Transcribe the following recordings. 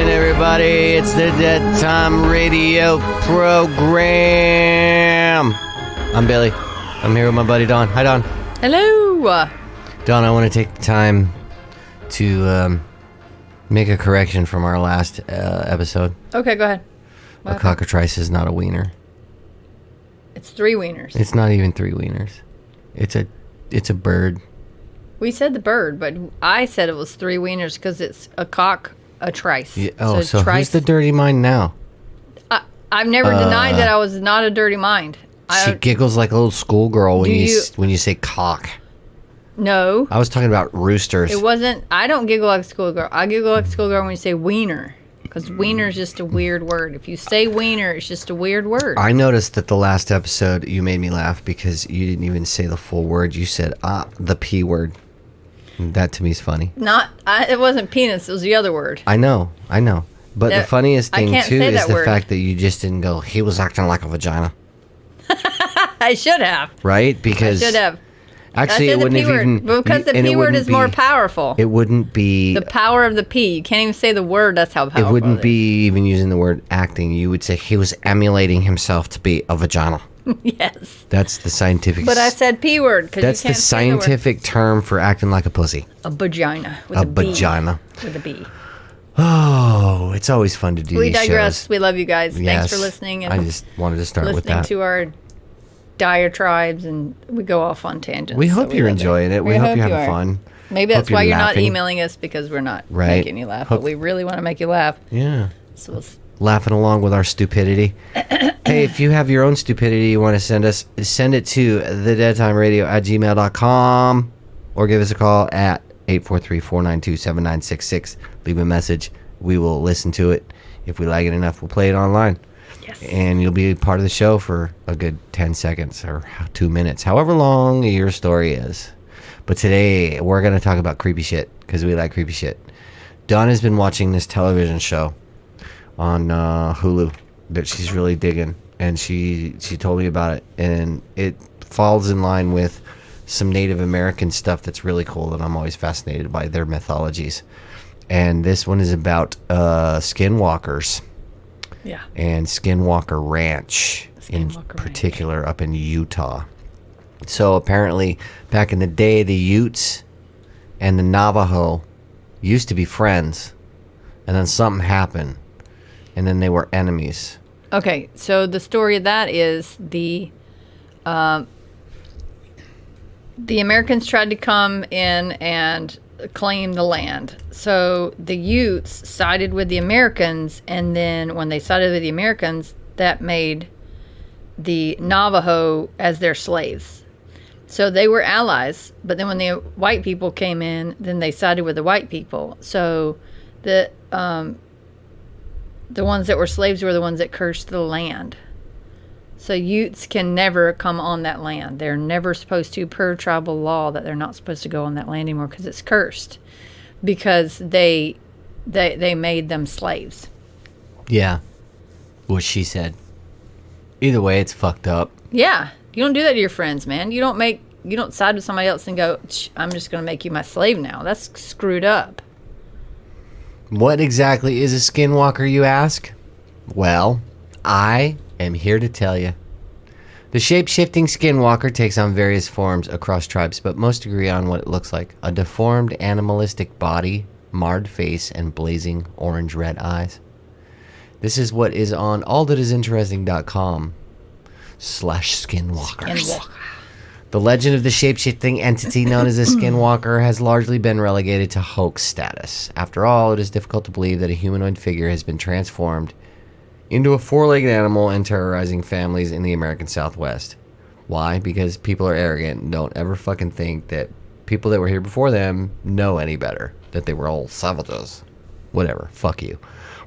evening, everybody. It's the Dead Time Radio program. I'm Billy. I'm here with my buddy Don. Hi, Don. Hello. Don, I want to take the time to make a correction from our last episode. Okay, go ahead. A cockatrice is not a wiener. It's 3 wieners. It's not even 3 wieners. It's a bird. We said the bird, but I said it was 3 wieners because it's a trice. Yeah, so who's the dirty mind now? I've never denied that I was not a dirty mind. She giggles like a little schoolgirl when you say cock. No. I was talking about roosters. It wasn't. I don't giggle like a schoolgirl. I giggle like a schoolgirl when you say wiener. Because wiener is just a weird word. If you say wiener, it's just a weird word. I noticed that the last episode, you made me laugh because you didn't even say the full word. You said, the P word. That to me is funny. It wasn't penis. It was the other word. I know. But the funniest thing, too, is the fact that you just didn't go, he was acting like a vagina. I should have. Right? Because... I should have. Actually, it wouldn't even... Because the P word is more powerful. It wouldn't be... The power of the P. You can't even say the word. That's how powerful it wouldn't be even using the word acting. You would say he was emulating himself to be a vagina. Yes. That's the scientific... But I said P word. That's the scientific term for acting like a pussy. A vagina. With a vagina. With a B. Oh, it's always fun to do these shows. We digress. We love you guys. Yes. Thanks for listening. And I just wanted to start with that. Listening to our diatribes, and we go off on tangents. We hope you're enjoying it. We hope you're having fun. Maybe that's why you're not emailing us, because we're not making you laugh. But we really want to make you laugh. Yeah. So laughing along with our stupidity. Hey, if you have your own stupidity you want to send us, send it to thedeadtimeradio@gmail.com or give us a call at 843-492-7966. Leave a message. We will listen to it. If we like it enough, we'll play it online. Yes. And you'll be part of the show for a good 10 seconds or 2 minutes, however long your story is. But today, we're going to talk about creepy shit, because we like creepy shit. Dawn has been watching this television show on Hulu that she's really digging, and she told me about it, and it falls in line with some Native American stuff that's really cool, that I'm always fascinated by their mythologies. And this one is about skinwalkers. Yeah. And Skinwalker Ranch in particular up in Utah. So apparently back in the day, the Utes and the Navajo used to be friends, and then something happened, and then they were enemies. Okay, so the story of that is the Americans tried to come in and claim the land. So the Utes sided with the Americans, and then when they sided with the Americans, that made the Navajo as their slaves. So they were allies, but then when the white people came in, then they sided with the white people. So the ones that were slaves were the ones that cursed the land. So Utes can never come on that land. They're never supposed to, per tribal law, that they're not supposed to go on that land anymore because it's cursed. Because they made them slaves. Yeah. What she said. Either way, it's fucked up. Yeah. You don't do that to your friends, man. You don't side with somebody else and go, I'm just going to make you my slave now. That's screwed up. What exactly is a skinwalker, you ask? Well, I am here to tell you. The shape-shifting skinwalker takes on various forms across tribes, but most agree on what it looks like. A deformed animalistic body, marred face, and blazing orange-red eyes. This is what is on allthatisinteresting.com/skinwalkers. The legend of the shape-shifting entity known as a skinwalker has largely been relegated to hoax status. After all, it is difficult to believe that a humanoid figure has been transformed into a 4-legged animal and terrorizing families in the American Southwest. Why? Because people are arrogant and don't ever fucking think that people that were here before them know any better, that they were all savages. Whatever. Fuck you.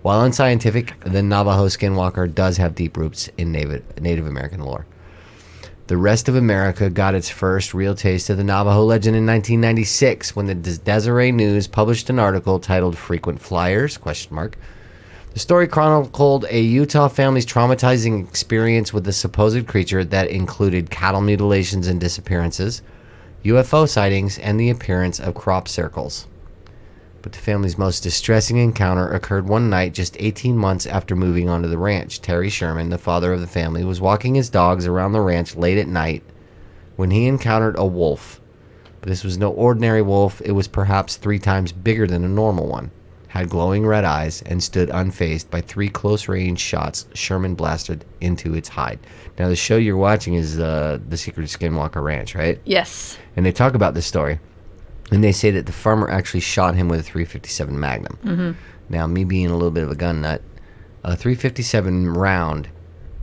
While unscientific, the Navajo skinwalker does have deep roots in Native American lore. The rest of America got its first real taste of the Navajo legend in 1996 when the Deseret News published an article titled Frequent Flyers? The story chronicled a Utah family's traumatizing experience with the supposed creature that included cattle mutilations and disappearances, UFO sightings, and the appearance of crop circles. But the family's most distressing encounter occurred one night just 18 months after moving onto the ranch. Terry Sherman, the father of the family, was walking his dogs around the ranch late at night when he encountered a wolf. But this was no ordinary wolf. It was perhaps 3 times bigger than a normal one, had glowing red eyes, and stood unfazed by 3 close-range shots Sherman blasted into its hide. Now, the show you're watching is The Secret of Skinwalker Ranch, right? Yes. And they talk about this story. And they say that the farmer actually shot him with a .357 Magnum. Mm-hmm. Now, me being a little bit of a gun nut, a .357 round,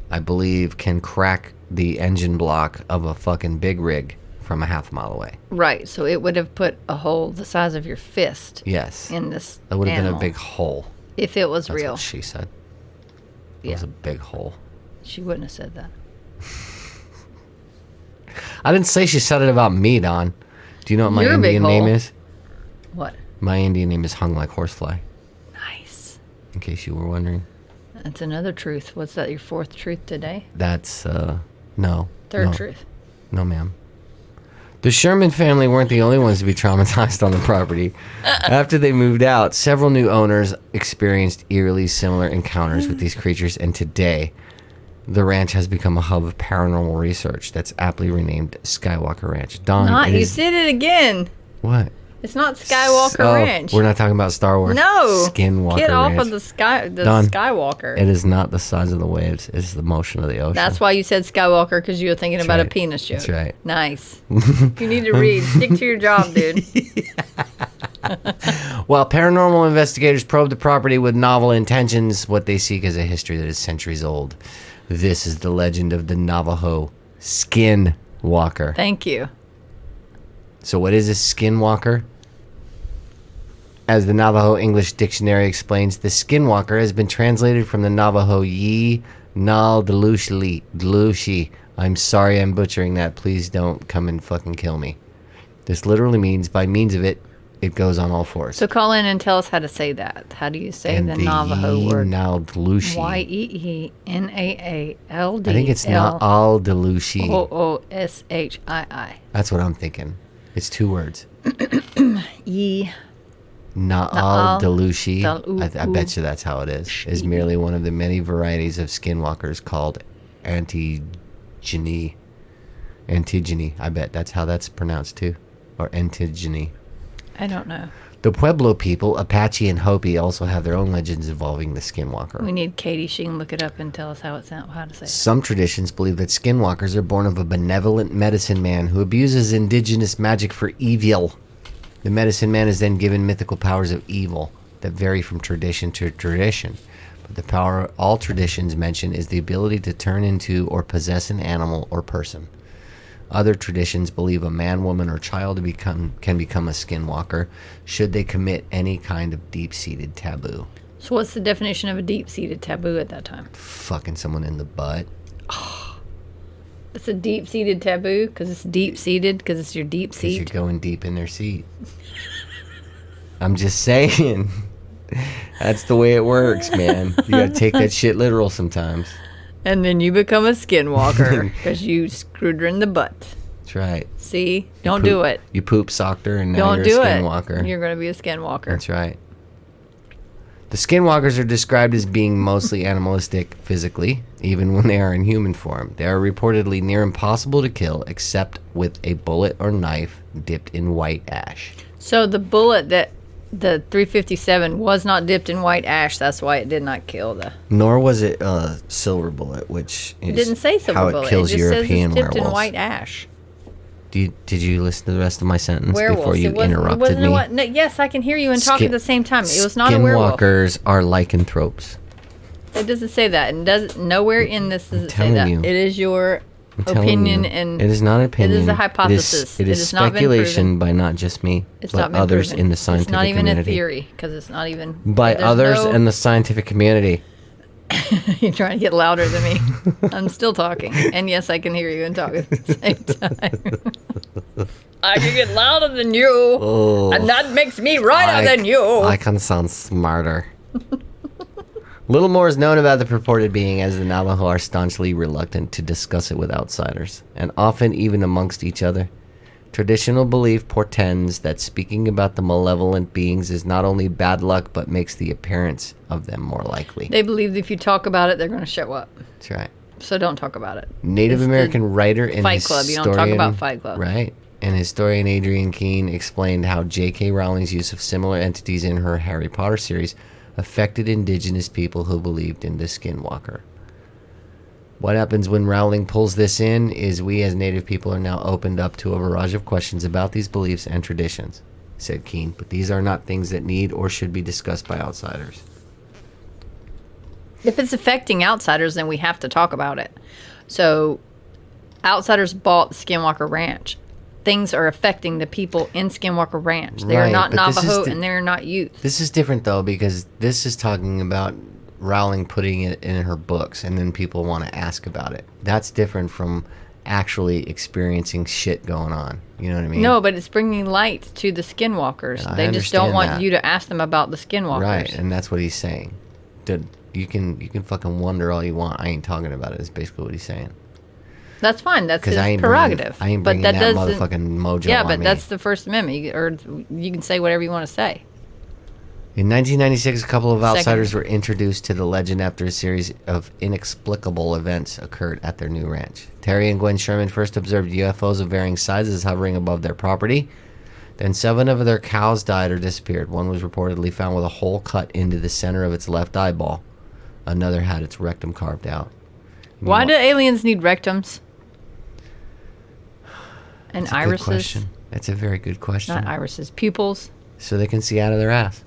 I believe, can crack the engine block of a fucking big rig from a half mile away. Right. So it would have put a hole the size of your fist. Yes. In this That would have animal, been a big hole. if it was That's real. what she said. It Yeah. was a big hole. She wouldn't have said that. I didn't say she said it about me, Don. Do you know what my You're a big Indian name hole. is? What? My Indian name is Hung Like Horsefly, Nice. in case you were wondering. That's another truth. What's that, your 4th truth today? That's, no. 3rd no. truth. No, ma'am. The Sherman family weren't the only ones to be traumatized on the property. After they moved out, several new owners experienced eerily similar encounters with these creatures, and today, the ranch has become a hub of paranormal research that's aptly renamed Skywalker Ranch. Don, You said it again. What? It's not Skywalker Oh, Ranch. We're not talking about Star Wars. No. Skinwalker Get off Ranch. of the Don, Skywalker. It is not the size of the waves. It's the motion of the ocean. That's why you said Skywalker, because you were thinking about a right. penis joke. That's right. Nice. You need to read. Stick to your job, dude. While paranormal investigators probe the property with novel intentions, what they seek is a history that is centuries old. This is the legend of the Navajo Skinwalker. Thank you. So what is a skinwalker? As the Navajo English Dictionary explains, the skinwalker has been translated from the Navajo Yi Nal Delushi. I'm sorry I'm butchering that. Please don't come and fucking kill me. This literally means, by means of it, it goes on all fours. So call in and tell us how to say that. How do you say And the Navajo word? Nal Delushi. Yeenaald. I think it's Naal Delushi. Ooshii. That's what I'm thinking. It's 2 words. Ye. Naal Delushi. Dal- I bet you that's how it is. Is merely one of the many varieties of skinwalkers called antigeny. Antigeny. I bet that's how that's pronounced too. Or antigeny. I don't know. The Pueblo people, Apache and Hopi, also have their own legends involving the skinwalker. We need Katie. She can look it up and tell us how to say it. Some traditions believe that skinwalkers are born of a benevolent medicine man who abuses indigenous magic for evil. The medicine man is then given mythical powers of evil that vary from tradition to tradition. But the power all traditions mention is the ability to turn into or possess an animal or person. Other traditions believe a man, woman, or child can become a skinwalker should they commit any kind of deep-seated taboo. So what's the definition of a deep-seated taboo at that time? Fucking someone in the butt. It's a deep-seated taboo because it's deep-seated because it's your deep Because you're seat. going deep in their seat. I'm just saying. That's the way it works, man. You gotta take that shit literal sometimes. And then you become a skinwalker because you screwed her in the butt. That's right. See? Don't do it. You poop socked her and now Don't you're do a it. skinwalker. You're going to be a skinwalker. That's right. The skinwalkers are described as being mostly animalistic physically, even when they are in human form. They are reportedly near impossible to kill except with a bullet or knife dipped in white ash. So the bullet that the 357 was not dipped in white ash. That's why it did not kill the... Nor was it a silver bullet, which is It didn't say silver how bullet. it kills it just European says it's dipped werewolves. in white ash. Did you listen to the rest of my sentence Werewolves. before you It wasn't- interrupted it wasn't me? a what? No, yes, I can hear you and talk Skin- at the same time. It was not a werewolf. Skinwalkers are lycanthropes. It doesn't say that. And does nowhere in this does it say telling that. you. It is your I'm telling opinion you, and it is not an opinion. It is a hypothesis. It is has not been speculation proven. by not just me, It's but not been others proven. in the scientific It's not even community. a theory because it's not even By there's others no- in the scientific community. You're trying to get louder than me. I'm still talking, and yes, I can hear you and talk at the same time. I can get louder than you, Oh, and that makes me righter than you. I can sound smarter. Little more is known about the purported being, as the Navajo are staunchly reluctant to discuss it with outsiders, and often even amongst each other. Traditional belief portends that speaking about the malevolent beings is not only bad luck, but makes the appearance of them more likely. They believe that if you talk about it, they're going to show up. That's right. So don't talk about it. Native American writer and Fight Club. You don't talk about Fight Club. Right. And historian Adrian Keene explained how J.K. Rowling's use of similar entities in her Harry Potter series affected indigenous people who believed in the Skinwalker. What happens when Rowling pulls this in is we as Native people are now opened up to a barrage of questions about these beliefs and traditions, said Keene, but these are not things that need or should be discussed by outsiders. If it's affecting outsiders, then we have to talk about it. So, outsiders bought the Skinwalker Ranch. Things are affecting the people in Skinwalker Ranch. They are not Navajo and they're not Ute. This is different, though, because this is talking about Rowling putting it in her books and then people want to ask about it. That's different from actually experiencing shit going on. You know what I mean? No, but it's bringing light to the Skinwalkers. They just don't want you to ask them about the Skinwalkers. Right, and that's what he's saying. You can fucking wonder all you want. I ain't talking about it. Is basically what he's saying. That's fine. That's his prerogative. I ain't bringing that motherfucking mojo. Yeah, on but me. that's the First Amendment, or you can say whatever you want to say. In 1996, a couple of outsiders were introduced to the legend after a series of inexplicable events occurred at their new ranch. Terry and Gwen Sherman first observed UFOs of varying sizes hovering above their property. Then 7 of their cows died or disappeared. One was reportedly found with a hole cut into the center of its left eyeball. Another had its rectum carved out. Why do aliens need rectums? And That's a irises? good question. That's a very good question. Not irises. Pupils. So they can see out of their ass.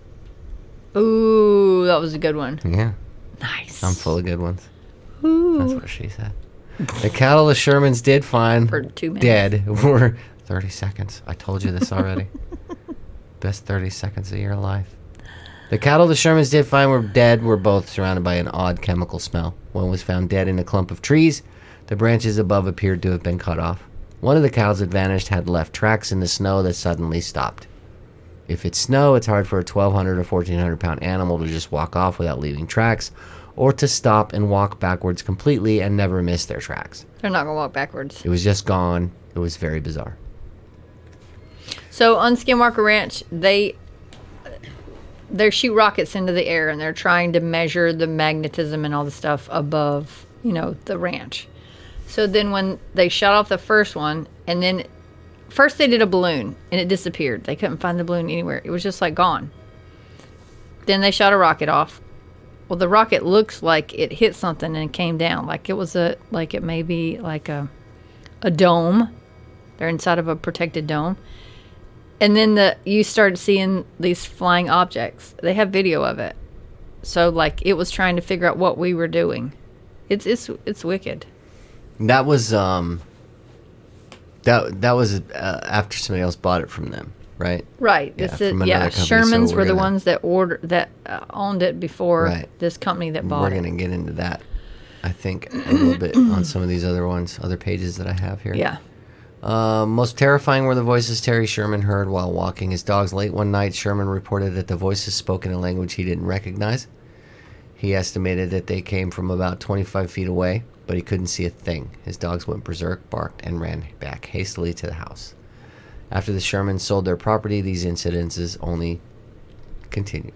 Ooh, that was a good one. Yeah. Nice. I'm full of good ones. Ooh. That's what she said. The cattle the Shermans did find For 2 minutes. dead were 30 seconds. I told you this already. Best 30 seconds of your life. The cattle the Shermans did find were both surrounded by an odd chemical smell. One was found dead in a clump of trees. The branches above appeared to have been cut off. One of the cows that vanished had left tracks in the snow that suddenly stopped. If it's snow, it's hard for a 1,200 or 1,400 pound animal to just walk off without leaving tracks, or to stop and walk backwards completely and never miss their tracks. They're not going to walk backwards. It was just gone. It was very bizarre. So on Skinwalker Ranch, they shoot rockets into the air and they're trying to measure the magnetism and all the stuff above, the ranch. So then when they shot off the first one, and then first they did a balloon and it disappeared. They couldn't find the balloon anywhere. It was just like gone. Then they shot a rocket off. Well, the rocket looks like it hit something and came down. Like it may be like a dome. They're inside of a protected dome. And then you started seeing these flying objects. They have video of it. So like it was trying to figure out what we were doing. It's wicked. That was that was after somebody else bought it from them, right? Right. Yeah, Shermans were the ones that owned it before this company that bought it. We're going to get into that, I think, a little bit on some of these other pages that I have here. Yeah. Most terrifying were the voices Terry Sherman heard while walking his dogs late one night. Sherman reported that the voices spoke in a language he didn't recognize. He estimated that they came from about 25 feet away, but he couldn't see a thing. His dogs went berserk, barked, and ran back hastily to the house. After the Shermans sold their property, these incidences only continued.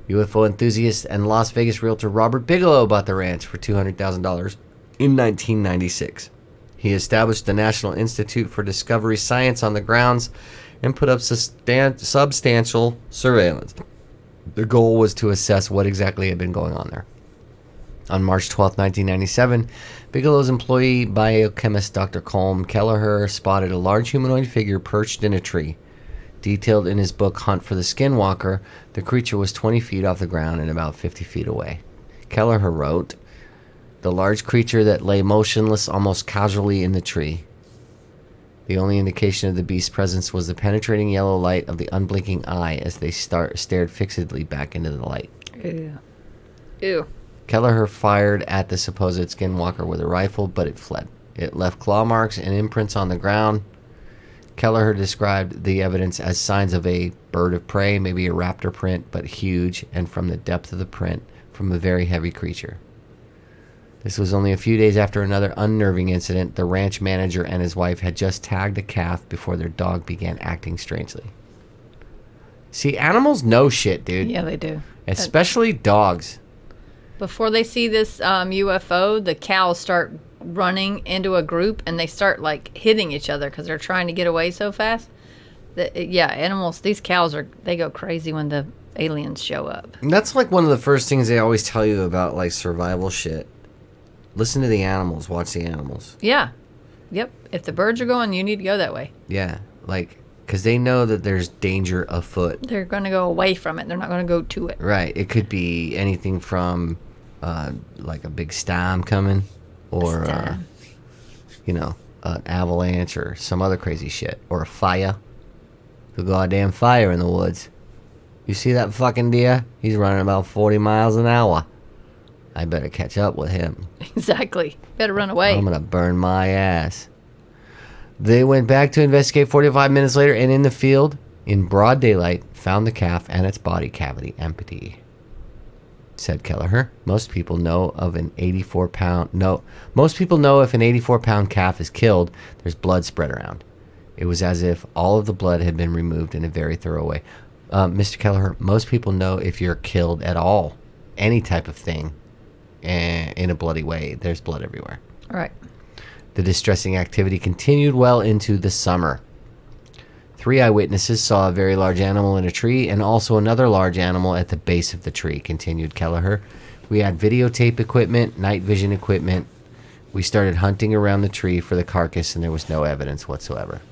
UFO enthusiast and Las Vegas realtor Robert Bigelow bought the ranch for $200,000 in 1996. He established the National Institute for Discovery Science on the grounds and put up substantial surveillance. The goal was to assess what exactly had been going on there. On March 12, 1997, Bigelow's employee biochemist Dr. Colm Kelleher spotted a large humanoid figure perched in a tree. Detailed in his book Hunt for the Skinwalker, the creature was 20 feet off the ground and about 50 feet away. Kelleher wrote, "The large creature that lay motionless almost casually in the tree. The only indication of the beast's presence was the penetrating yellow light of the unblinking eye as they stared fixedly back into the light." Ew. Ew. Kelleher fired at the supposed skinwalker with a rifle, but it fled. It left claw marks and imprints on the ground. Kelleher described the evidence as signs of a bird of prey, maybe a raptor print, but huge, and from the depth of the print, from a very heavy creature. This was only a few days after another unnerving incident. The ranch manager and his wife had just tagged a calf before their dog began acting strangely. See, animals know shit, dude. Yeah, they do. Especially dogs. Before they see this UFO, the cows start running into a group and they start like hitting each other because they're trying to get away so fast. Animals, these cows they go crazy when the aliens show up. And that's like one of the first things they always tell you about like survival shit. Listen to the animals, watch the animals. Yeah. Yep. If the birds are going, you need to go that way. Yeah, like, because they know that there's danger afoot. They're going to go away from it. They're not going to go to it. Right. It could be anything from like a big storm coming or, an avalanche or some other crazy shit. Or a fire. The goddamn fire in the woods. You see that fucking deer? He's running about 40 miles an hour. I better catch up with him. Exactly. Better run away. I'm going to burn my ass. They went back to investigate 45 minutes later and in the field, in broad daylight, found the calf and its body cavity empty. Said Kelleher. Most people know if an 84-pound calf is killed, there's blood spread around. It was as if all of the blood had been removed in a very thorough way. Mr. Kelleher, most people know if you're killed at all, any type of thing, in a bloody way, there's blood everywhere. All right. The distressing activity continued well into the summer. 3 eyewitnesses saw a very large animal in a tree and also another large animal at the base of the tree, continued Kelleher. We had videotape equipment, night vision equipment. We started hunting around the tree for the carcass and there was no evidence whatsoever.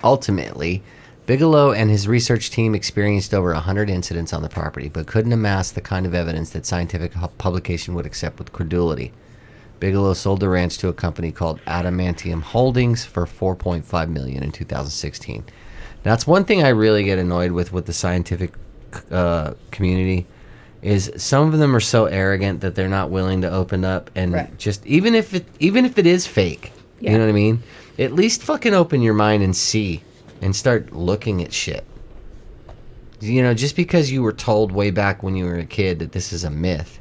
Ultimately, Bigelow and his research team experienced over 100 incidents on the property, but couldn't amass the kind of evidence that scientific publication would accept with credulity. Bigelow sold the ranch to a company called Adamantium Holdings for $4.5 million in 2016. That's one thing I really get annoyed with the scientific community is some of them are so arrogant that they're not willing to open up and just even if it is fake, you know what I mean? At least fucking open your mind and see. And start looking at shit. Just because you were told way back when you were a kid that this is a myth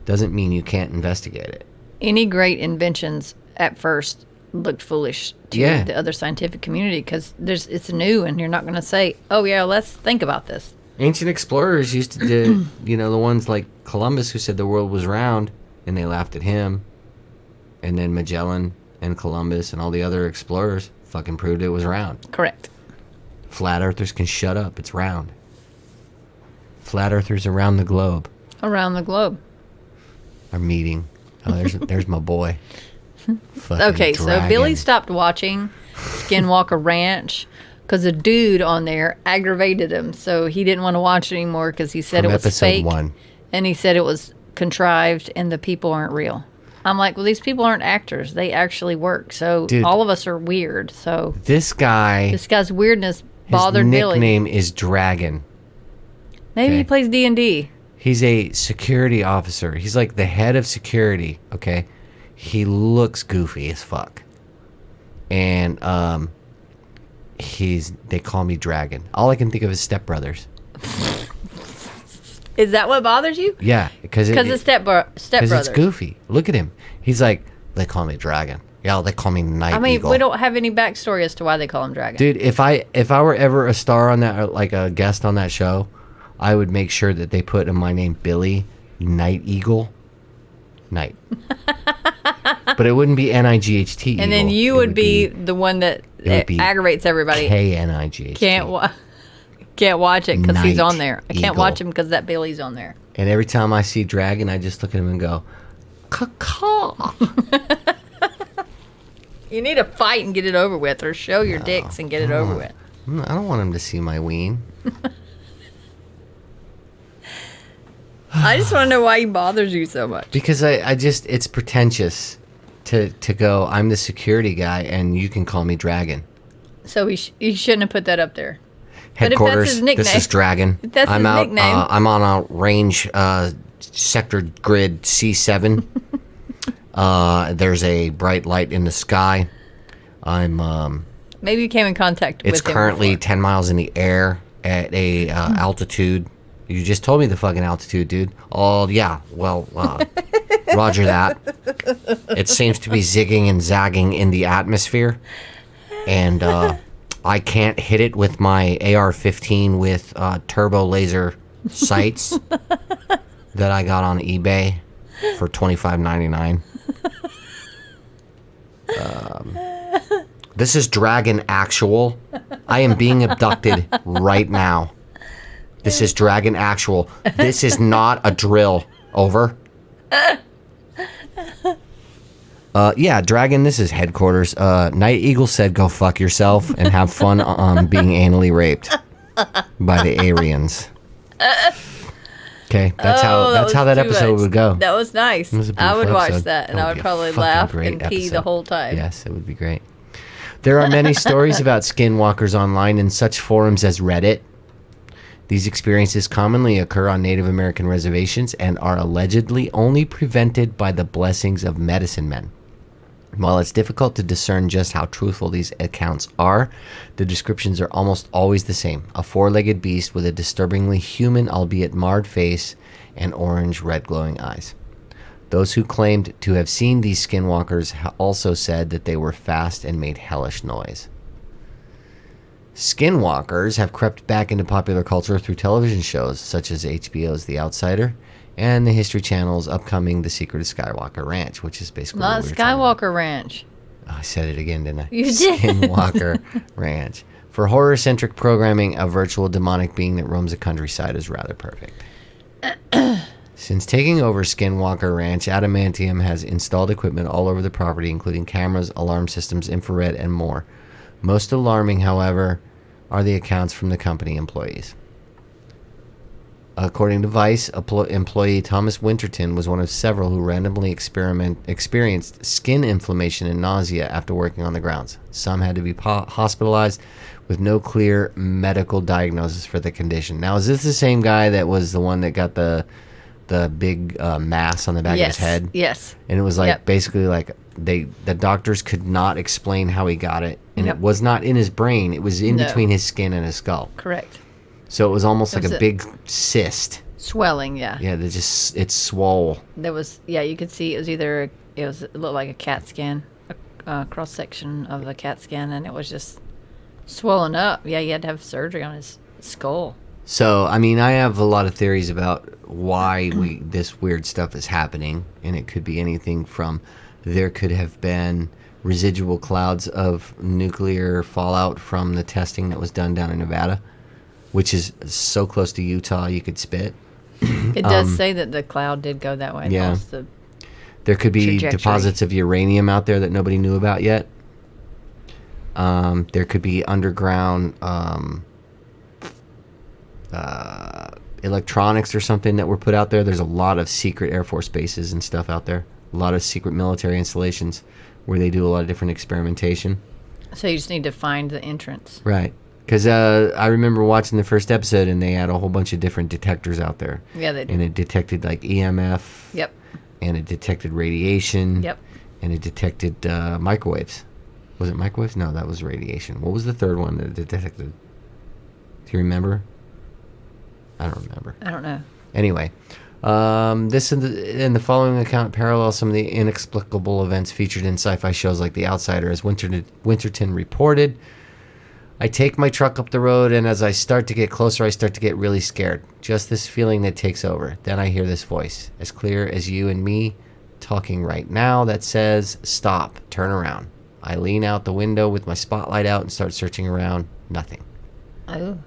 doesn't mean you can't investigate it. Any great inventions at first looked foolish to the other scientific community because it's new and you're not going to say, oh yeah, let's think about this. Ancient explorers used to do, the ones like Columbus who said the world was round and they laughed at him. And then Magellan and Columbus and all the other explorers fucking proved it was round. Correct. Flat earthers can shut up. It's round. Flat earthers around the globe. Around the globe. Are meeting. Oh, there's my boy. Okay, so Billy stopped watching Skinwalker Ranch because a dude on there aggravated him, so he didn't want to watch it anymore because he said it was fake. Episode 1. And he said it was contrived and the people aren't real. I'm like, well, these people aren't actors. They actually work. So dude, all of us are weird. So this guy's weirdness bothered Billy. His nickname is Dragon. Maybe he plays D&D. He's a security officer. He's like the head of security. Okay, he looks goofy as fuck, and they call me Dragon. All I can think of is Step Brothers. Is that what bothers you? Yeah, because it's Step Brothers. Because it's goofy. Look at him. He's like, they call me Dragon. Yeah, they call me Night Eagle. We don't have any backstory as to why they call him Dragon. Dude, if I were ever a star on that, or like a guest on that show, I would make sure that they put in my name Billy Night Eagle. Night. But it wouldn't be N-I-G-H-T. And then you would be the one that aggravates everybody. K-N-I-G-H-T. Can't watch it because he's on there. I can't watch him because that Billy's on there. And every time I see Dragon, I just look at him and go, caw. You need to fight and get it over with, or show your dicks and get it over with. I don't want him to see my ween. I just want to know why he bothers you so much. Because it's pretentious to go, I'm the security guy and you can call me Dragon. So you shouldn't have put that up there. Headquarters. But if that's his nickname, this is Dragon. If that's his nickname. I'm on a range sector grid C7. There's a bright light in the sky. Maybe you came in contact with him. It's currently 10 miles in the air at a altitude. You just told me the fucking altitude, dude. Oh, yeah. Well, Roger that. It seems to be zigging and zagging in the atmosphere. And I can't hit it with my AR-15 with turbo laser sights that I got on eBay for $25.99. This is Dragon Actual. I am being abducted right now. This is Dragon Actual. This is not a drill. Over. Yeah, Dragon, this is headquarters. Night Eagle said go fuck yourself and have fun being anally raped by the Aryans. Okay, that's how that episode would go. That was nice. I would watch that, and I would probably laugh and pee the whole time. Yes, it would be great. There are many stories about skinwalkers online in such forums as Reddit. These experiences commonly occur on Native American reservations and are allegedly only prevented by the blessings of medicine men. While it's difficult to discern just how truthful these accounts are, the descriptions are almost always the same. A four-legged beast with a disturbingly human, albeit marred face and orange red glowing eyes. Those who claimed to have seen these skinwalkers also said that they were fast and made hellish noise. Skinwalkers have crept back into popular culture through television shows such as HBO's The Outsider and the History Channel's upcoming The Secret of Skywalker Ranch, which is basically not Skywalker Ranch. Oh, I said it again, didn't I? You did. Skinwalker Ranch. For horror-centric programming, a virtual demonic being that roams the countryside is rather perfect. Since taking over Skinwalker Ranch, Adamantium has installed equipment all over the property, including cameras, alarm systems, infrared, and more. Most alarming, however, are the accounts from the company employees. According to Vice, employee Thomas Winterton was one of several who randomly experienced skin inflammation and nausea after working on the grounds. Some had to be hospitalized with no clear medical diagnosis for the condition. Now, is this the same guy that was the one that got the big mass on the back of his head? Yes. And it was like basically like the doctors could not explain how he got it, and it was not in his brain. It was in between his skin and his skull. Correct. So it was almost like a big cyst. Swelling, yeah. Yeah, it swole. There was, you could see it looked like a CAT scan, a cross section of a CAT scan, and it was just swollen up. Yeah, he had to have surgery on his skull. So, I mean, I have a lot of theories about why this weird stuff is happening, and it could be anything from there could have been residual clouds of nuclear fallout from the testing that was done down in Nevada, which is so close to Utah you could spit. It does say that the cloud did go that way. Yeah. There could be trajectory. deposits of uranium out there that nobody knew about yet. There could be underground electronics or something that were put out there. There's a lot of secret Air Force bases and stuff out there. A lot of secret military installations where they do a lot of different experimentation. So you just need to find the entrance. Right. Because I remember watching the first episode, and they had a whole bunch of different detectors out there. Yeah, they did. And it detected, like, EMF. Yep. And it detected radiation. Yep. And it detected microwaves. Was it microwaves? No, that was radiation. What was the third one that it detected? Do you remember? I don't remember. I don't know. Anyway, this and the following account parallels some of the inexplicable events featured in sci-fi shows like The Outsider. As Winterton reported, I take my truck up the road, and as I start to get closer, I start to get really scared. Just this feeling that takes over. Then I hear this voice, as clear as you and me talking right now, that says, "Stop, turn around." I lean out the window with my spotlight out and start searching around. Nothing. Oh.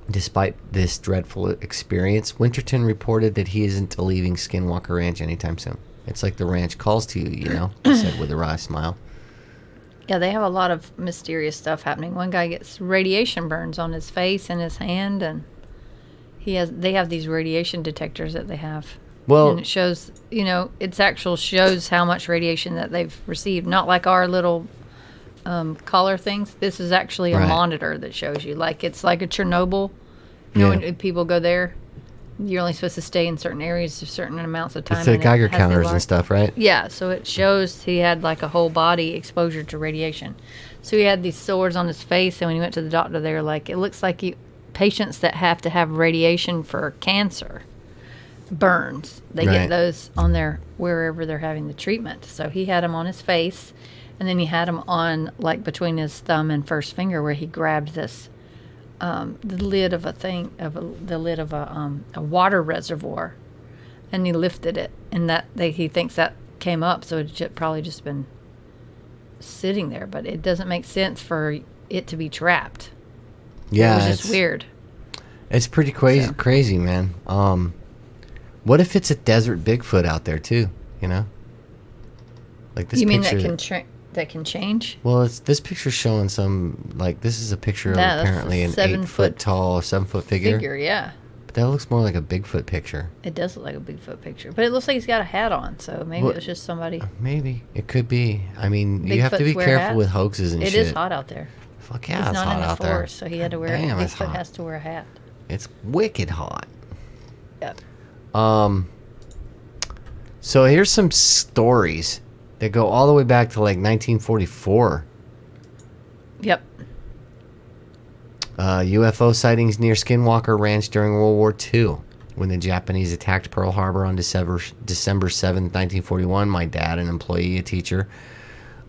Despite this dreadful experience, Winterton reported that he isn't leaving Skinwalker Ranch anytime soon. It's like the ranch calls to you, he said with a wry smile. Yeah, they have a lot of mysterious stuff happening. One guy gets radiation burns on his face and his hand, and they have these radiation detectors that they have. Well, and it shows, shows how much radiation that they've received. Not like our little collar things. This is actually a monitor that shows you. Like, it's like a Chernobyl. When people go there, you're only supposed to stay in certain areas for certain amounts of time. It's the Geiger counters and stuff, right? Yeah, so it shows he had like a whole body exposure to radiation. So he had these sores on his face, and when he went to the doctor, they were like, it looks like patients that have to have radiation for cancer burns. They Right. get those on their wherever they're having the treatment. So he had them on his face, and then he had them on like between his thumb and first finger, where he grabbed this the lid of a water reservoir, and he lifted it, and he thinks that came up, so it's probably just been sitting there. But it doesn't make sense for it to be trapped. Yeah, it was just weird. It's pretty crazy, man. What if it's a desert Bigfoot out there too? You know, like this. You mean picture, that can change? Well, this picture's showing some, like, this is a picture of That's apparently an 7 8 foot tall, 7 foot figure. Yeah. But that looks more like a Bigfoot picture. It does look like a Bigfoot picture, but it looks like he's got a hat on, so maybe it was just somebody. Maybe it could be. I mean, you have to be Bigfoots wear careful hats. with hoaxes and It shit. is hot out there. Fuck yeah, He's it's not hot in the out there. forest, so he had to wear. Damn, it's Bigfoot hot. has to wear a hat. It's wicked hot. Yep. So here's some stories that go all the way back to like 1944. Yep. UFO sightings near Skinwalker Ranch during World War II. When the Japanese attacked Pearl Harbor on December 7th, 1941, my dad, an employee, a teacher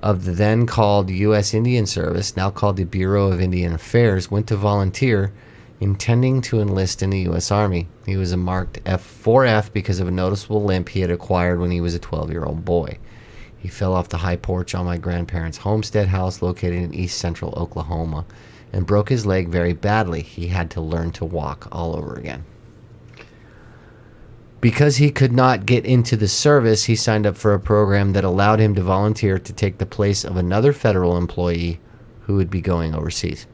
of the then called U.S. Indian Service, now called the Bureau of Indian Affairs, went to volunteer, intending to enlist in the U.S. Army. He was a marked F4F because of a noticeable limp he had acquired when he was a 12-year-old boy. He fell off the high porch on my grandparents' homestead house located in east central Oklahoma and broke his leg very badly. He had to learn to walk all over again. Because he could not get into the service, he signed up for a program that allowed him to volunteer to take the place of another federal employee who would be going overseas.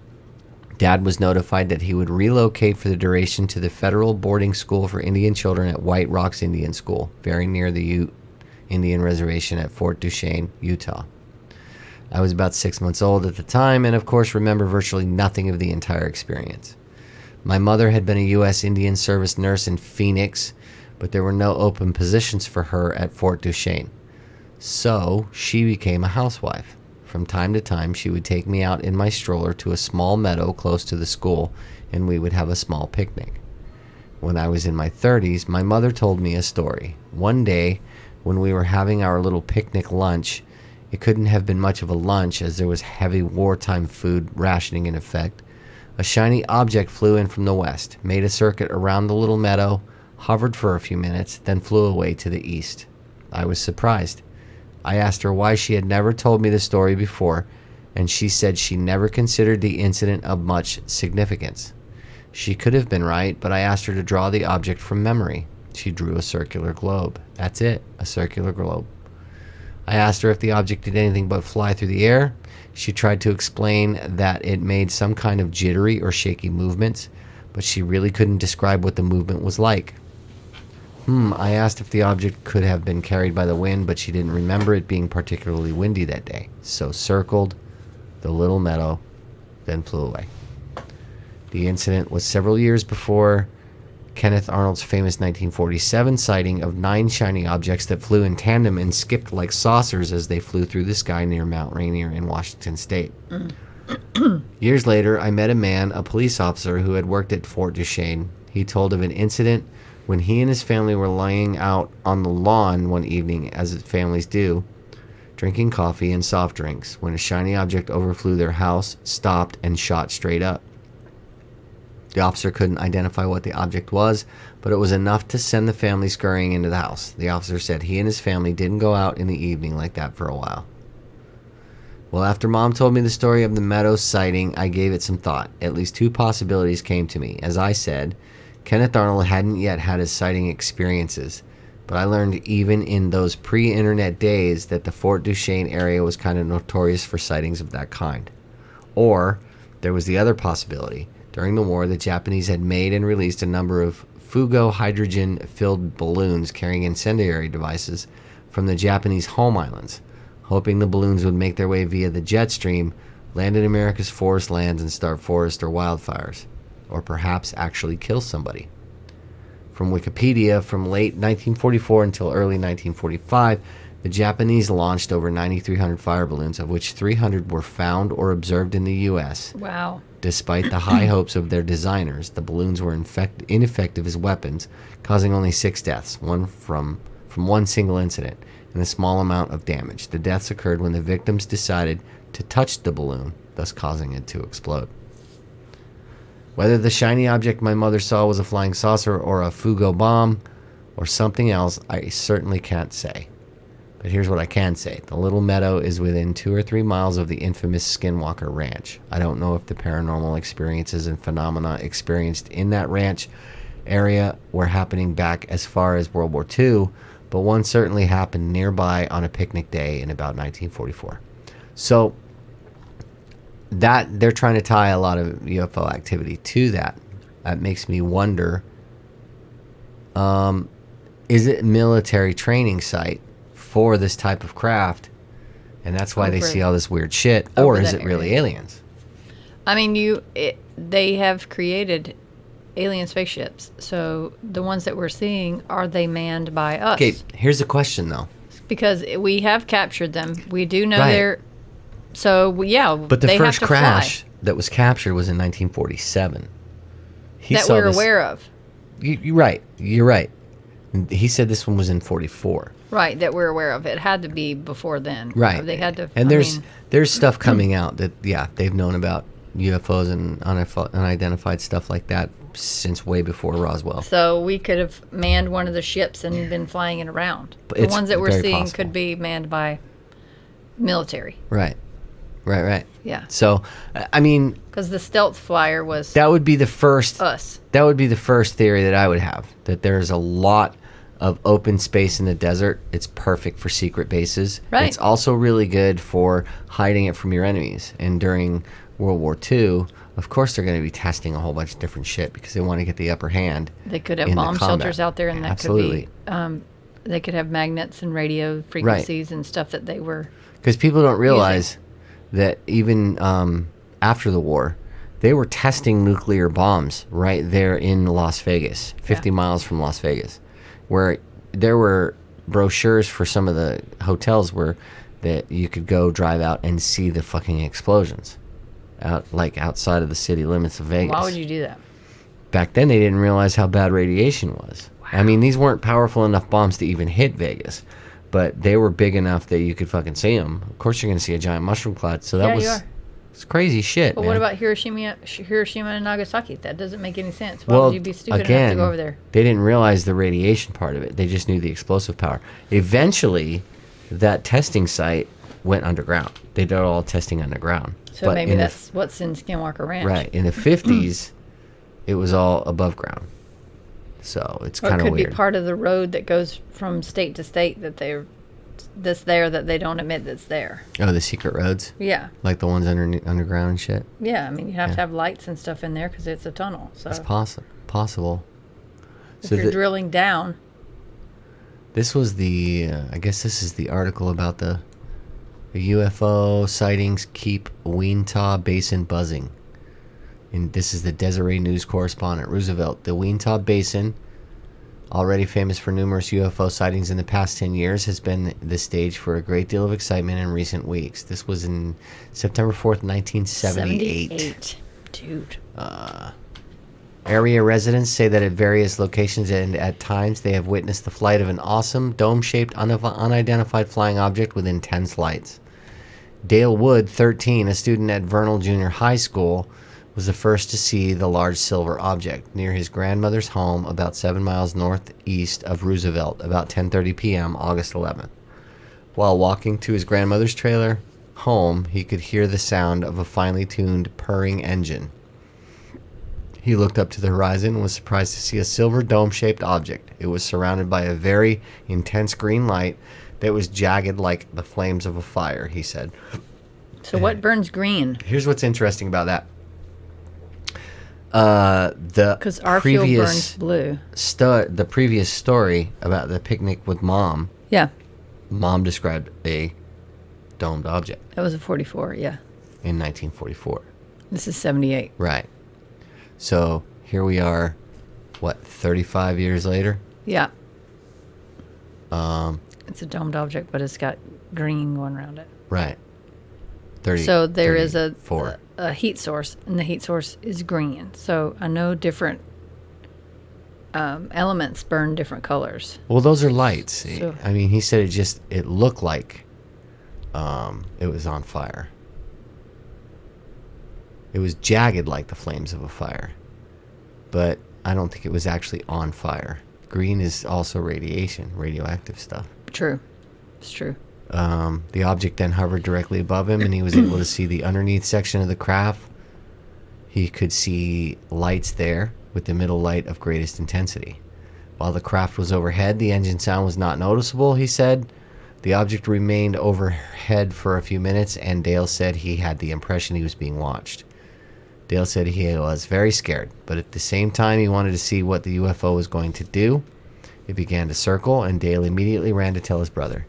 Dad was notified that he would relocate for the duration to the federal boarding school for Indian children at White Rocks Indian School, very near the Ute Indian Reservation at Fort Duchesne, Utah. I was about 6 months old at the time and, of course, remember virtually nothing of the entire experience. My mother had been a U.S. Indian Service nurse in Phoenix, but there were no open positions for her at Fort Duchesne. So she became a housewife. From time to time, she would take me out in my stroller to a small meadow close to the school, and we would have a small picnic. When I was in my 30s, my mother told me a story. One day, when we were having our little picnic lunch, it couldn't have been much of a lunch as there was heavy wartime food rationing in effect, a shiny object flew in from the west, made a circuit around the little meadow, hovered for a few minutes, then flew away to the east. I was surprised. I asked her why she had never told me the story before, and she said she never considered the incident of much significance. She could have been right, but I asked her to draw the object from memory. She drew a circular globe. That's it, a circular globe. I asked her if the object did anything but fly through the air. She tried to explain that it made some kind of jittery or shaky movements, but she really couldn't describe what the movement was like. I asked if the object could have been carried by the wind, but she didn't remember it being particularly windy that day. So circled the little meadow, then flew away. The incident was several years before Kenneth Arnold's famous 1947 sighting of 9 shiny objects that flew in tandem and skipped like saucers as they flew through the sky near Mount Rainier in Washington State. Years later, I met a man, a police officer, who had worked at Fort Duchesne. He told of an incident when he and his family were lying out on the lawn one evening, as families do, drinking coffee and soft drinks, when a shiny object overflew their house, stopped, and shot straight up. The officer couldn't identify what the object was, but it was enough to send the family scurrying into the house. The officer said he and his family didn't go out in the evening like that for a while. Well, after Mom told me the story of the Meadows sighting, I gave it some thought. At least 2 possibilities came to me. As I said, Kenneth Arnold hadn't yet had his sighting experiences, but I learned even in those pre-internet days that the Fort Duchesne area was kind of notorious for sightings of that kind. Or there was the other possibility. During the war, the Japanese had made and released a number of Fugo hydrogen-filled balloons carrying incendiary devices from the Japanese home islands, hoping the balloons would make their way via the jet stream, land in America's forest lands, and start forest or wildfires, or perhaps actually kill somebody. From Wikipedia, from late 1944 until early 1945, the Japanese launched over 9,300 fire balloons, of which 300 were found or observed in the U.S. Wow. Despite the high hopes of their designers, the balloons were ineffective as weapons, causing only 6 deaths, one from one single incident, and a small amount of damage. The deaths occurred when the victims decided to touch the balloon, thus causing it to explode. Whether the shiny object my mother saw was a flying saucer or a Fugo bomb or something else, I certainly can't say. But here's what I can say. The little meadow is within 2 or 3 miles of the infamous Skinwalker Ranch. I don't know if the paranormal experiences and phenomena experienced in that ranch area were happening back as far as World War II, but one certainly happened nearby on a picnic day in about 1944. So that they're trying to tie a lot of UFO activity to that. That makes me wonder, is it a military training site for this type of craft, and that's why they see all this weird shit, or is it really aliens? I mean, they have created alien spaceships, so the ones that we're seeing, are they manned by us? Okay, here's the question though, because we have captured them. We do know they're so yeah, but the first crash that was captured was in 1947 that we're aware of. You're right. He said this one was in 44. Right, that we're aware of. It had to be before then. Right. They had to. And there's stuff coming out that they've known about UFOs and unidentified stuff like that since way before Roswell. So we could have manned one of the ships and been flying it around. The ones that we're seeing could be manned by military. Right. Yeah. So, I mean, because the stealth flyer was that would be the first us. That would be the first theory that I would have, that there's a lot of open space in the desert. It's perfect for secret bases. Right. It's also really good for hiding it from your enemies. And during World War II, of course, they're going to be testing a whole bunch of different shit because they want to get the upper hand. They could have bomb shelters out there, and that could be. They could have magnets and radio frequencies and stuff that they were. Because people don't realize that even after the war, they were testing nuclear bombs right there in Las Vegas, 50 miles from Las Vegas, where there were brochures for some of the hotels where that you could go drive out and see the fucking explosions outside of the city limits of Vegas. Why would you do that? Back then, they didn't realize how bad radiation was. Wow. I mean, these weren't powerful enough bombs to even hit Vegas, but they were big enough that you could fucking see them. Of course, you're going to see a giant mushroom cloud. So that was it's crazy shit. But man. What about Hiroshima and Nagasaki? That doesn't make any sense. Why would you be stupid enough to go over there? They didn't realize the radiation part of it. They just knew the explosive power. Eventually, that testing site went underground. They did all testing underground. So maybe that's what's in Skinwalker Ranch. Right. In the 50s, it was all above ground. So it's kind of weird. It could be part of the road that goes from state to state that that they don't admit that's there. Oh, the secret roads? Yeah. Like the ones underground and shit? Yeah. I mean, you have to have lights and stuff in there because it's a tunnel. So it's possible. If you're drilling down. This was I guess this is the article about the UFO sightings keep Wichita Basin buzzing. And this is the Deseret News correspondent, Roosevelt. The Wichita Basin, already famous for numerous UFO sightings in the past 10 years, has been the stage for a great deal of excitement in recent weeks. This was in September 4th, 1978. Dude. Area residents say that at various locations and at times they have witnessed the flight of an awesome dome-shaped unidentified flying object with intense lights. Dale Wood, 13, a student at Vernal Junior High School, was the first to see the large silver object near his grandmother's home about 7 miles northeast of Roosevelt about 10:30 p.m. August 11th. While walking to his grandmother's trailer home, he could hear the sound of a finely tuned purring engine. He looked up to the horizon and was surprised to see a silver dome-shaped object. It was surrounded by a very intense green light that was jagged like the flames of a fire, he said. So what burns green? Here's what's interesting about that. Because our fuel burns blue. The previous story about the picnic with Mom. Yeah. Mom described a domed object. That was a 44, yeah. In 1944. This is 78. Right. So here we are, 35 years later? Yeah. It's a domed object, but it's got green going around it. Right. So there is a heat source, and the heat source is green. So I know different elements burn different colors. Well, those are lights. So- I mean, he said it looked like it was on fire. It was jagged like the flames of a fire. But I don't think it was actually on fire. Green is also radiation, radioactive stuff. True. It's true. The object then hovered directly above him, and he was able to see the underneath section of the craft. He could see lights there, with the middle light of greatest intensity. While the craft was overhead, the engine sound was not noticeable, he said. The object remained overhead for a few minutes, and Dale said he had the impression he was being watched. Dale said he was very scared, but at the same time he wanted to see what the UFO was going to do. It began to circle, and Dale immediately ran to tell his brother,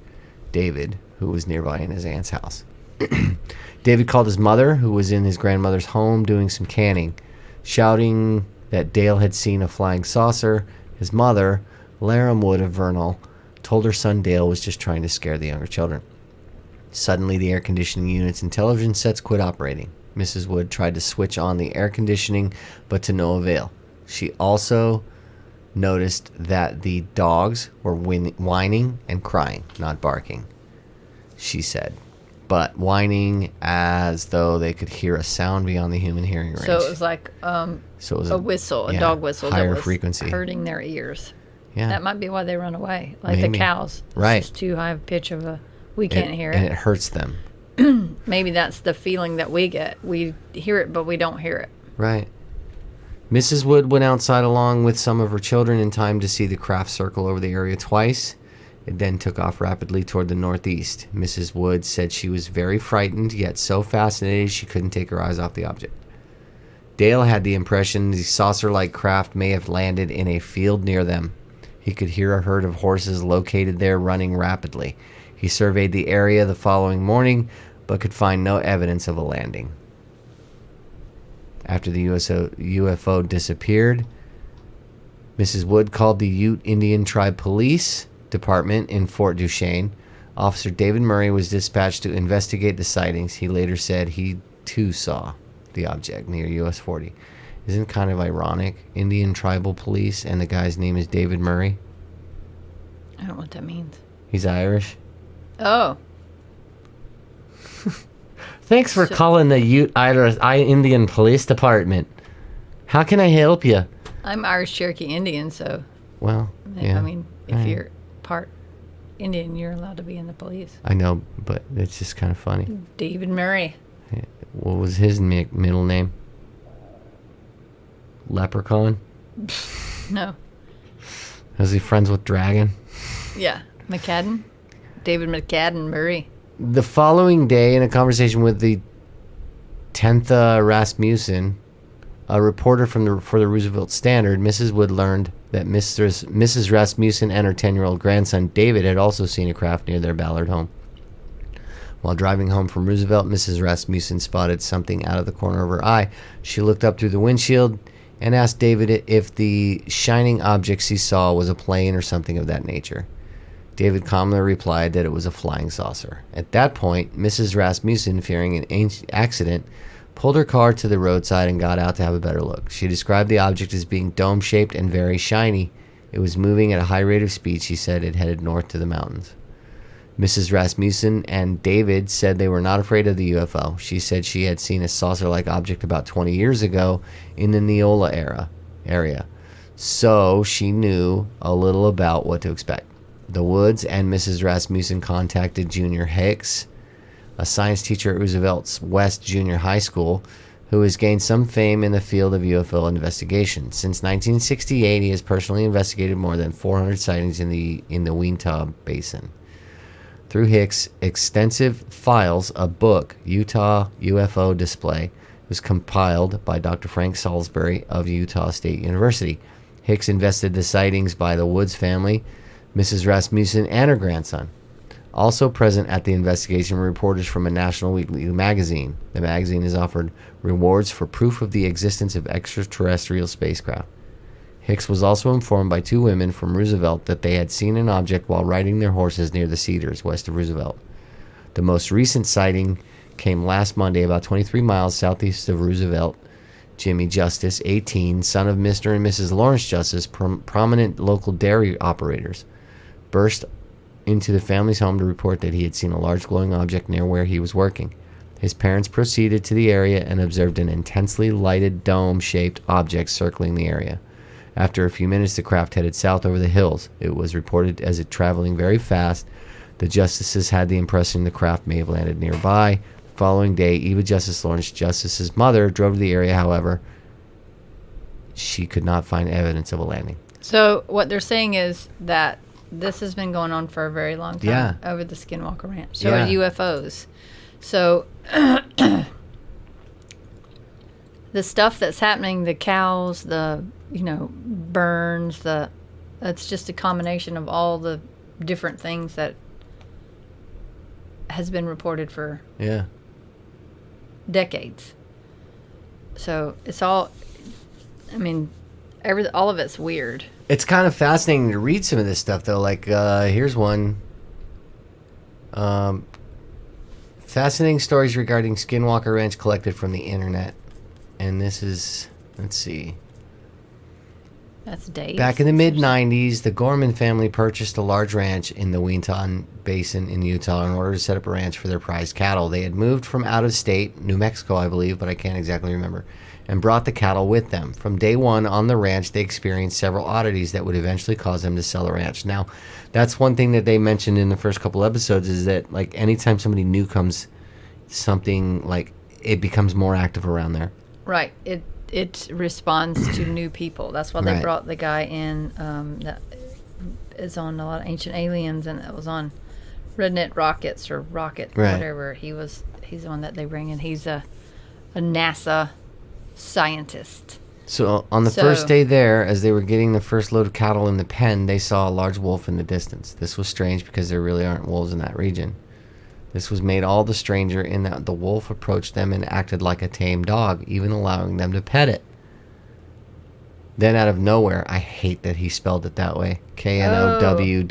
David, who was nearby in his aunt's house. David called his mother, who was in his grandmother's home doing some canning, shouting that Dale had seen a flying saucer. His mother, Laram Wood of Vernal, told her son Dale was just trying to scare the younger children. Suddenly, the air conditioning units and television sets quit operating. Mrs. Wood tried to switch on the air conditioning, but to no avail. She also noticed that the dogs were whining and crying, not barking, she said, but whining as though they could hear a sound beyond the human hearing range. So it was like So it was a whistle, a yeah, dog whistle higher that was frequency. hurting their ears. Yeah. That might be why they run away. Like Maybe. the cows. Right. It's just too high of a pitch of a... We can't hear And it. it hurts them. Maybe that's the feeling that we get. We hear it, but we don't hear it. Right. Mrs. Wood went outside along with some of her children in time to see the craft circle over the area twice. It then took off rapidly toward the northeast. Mrs. Wood said she was very frightened, yet so fascinated she couldn't take her eyes off the object. Dale had the impression the saucer-like craft may have landed in a field near them. He could hear a herd of horses located there running rapidly. He surveyed the area the following morning, but could find no evidence of a landing. After the UFO disappeared, Mrs. Wood called the Ute Indian Tribe Police Department in Fort Duchesne. Officer David Murray was dispatched to investigate the sightings. He later said he, too, saw the object near US 40. Isn't it kind of ironic? Indian Tribal Police, and the guy's name is David Murray. I don't know what that means. He's Irish. Oh. Thanks for calling the Ute Indian Police Department. How can I help you? I'm Irish Cherokee Indian, so... Well, yeah. I mean, if Right. you're part Indian, you're allowed to be in the police. I know, but it's just kind of funny. David Murray. What was his middle name? Leprechaun? No. Was he friends with Dragon? Yeah. McCadden. David McCadden Murray. The following day, in a conversation with the 10th Rasmussen, a reporter for the Roosevelt Standard, Mrs. Wood learned that Mrs. Rasmussen and her 10-year-old grandson David had also seen a craft near their Ballard home. While driving home from Roosevelt, Mrs. Rasmussen spotted something out of the corner of her eye. She looked up through the windshield and asked David if the shining objects he saw was a plane or something of that nature. David calmly replied that it was a flying saucer. At that point, Mrs. Rasmussen, fearing an accident, pulled her car to the roadside and got out to have a better look. She described the object as being dome-shaped and very shiny. It was moving at a high rate of speed. She said it headed north to the mountains. Mrs. Rasmussen and David said they were not afraid of the UFO. She said she had seen a saucer-like object about 20 years ago in the Neola area, so she knew a little about what to expect. The Woods and Mrs. Rasmussen contacted Junior Hicks, a science teacher at Roosevelt's West Junior High School, who has gained some fame in the field of UFO investigation. Since 1968, he has personally investigated more than 400 sightings in the Wichita Basin. Through Hicks' extensive files, a book, Utah UFO Display, was compiled by Dr. Frank Salisbury of Utah State University. Hicks investigated the sightings by the Woods family, Mrs. Rasmussen, and her grandson. Also present at the investigation were reporters from a national weekly magazine. The magazine has offered rewards for proof of the existence of extraterrestrial spacecraft. Hicks was also informed by two women from Roosevelt that they had seen an object while riding their horses near the Cedars, west of Roosevelt. The most recent sighting came last Monday about 23 miles southeast of Roosevelt. Jimmy Justice, 18, son of Mr. and Mrs. Lawrence Justice, prominent local dairy operators, burst into the family's home to report that he had seen a large glowing object near where he was working. His parents proceeded to the area and observed an intensely lighted dome-shaped object circling the area. After a few minutes, the craft headed south over the hills. It was reported as it traveling very fast. The Justices had the impression the craft may have landed nearby. The following day, Eva Justice Lawrence Justice's mother drove to the area. However, she could not find evidence of a landing. So what they're saying is that this has been going on for a very long time. Yeah. Over the Skinwalker Ranch. So Yeah. are UFOs. So the stuff that's happening, the cows, the burns, it's just a combination of all the different things that has been reported for Yeah. decades. So it's all, all of it's weird. It's kind of fascinating to read some of this stuff, though. Like, here's one. Fascinating stories regarding Skinwalker Ranch collected from the internet. And this is, let's see. That's Dave. Back in the mid-90s, the Gorman family purchased a large ranch in the Weanton Basin in Utah in order to set up a ranch for their prized cattle. They had moved from out of state, New Mexico, I believe, but I can't exactly remember, and brought the cattle with them. From day one on the ranch, they experienced several oddities that would eventually cause them to sell the ranch. Now, that's one thing that they mentioned in the first couple episodes is that, like, anytime somebody new comes, something, like, it becomes more active around there. Right. It responds to new people. That's why they Right. brought the guy in that is on a lot of Ancient Aliens, and that was on Redneck Rockets or Rocket, Right. whatever. He's the one that they bring in. He's a NASA scientist. So on the first day there, as they were getting the first load of cattle in the pen, they saw a large wolf in the distance. This was strange because there really aren't wolves in that region. This was made all the stranger in that the wolf approached them and acted like a tame dog, even allowing them to pet it. Then out of nowhere, I hate that he spelled it that way, Knowwwher.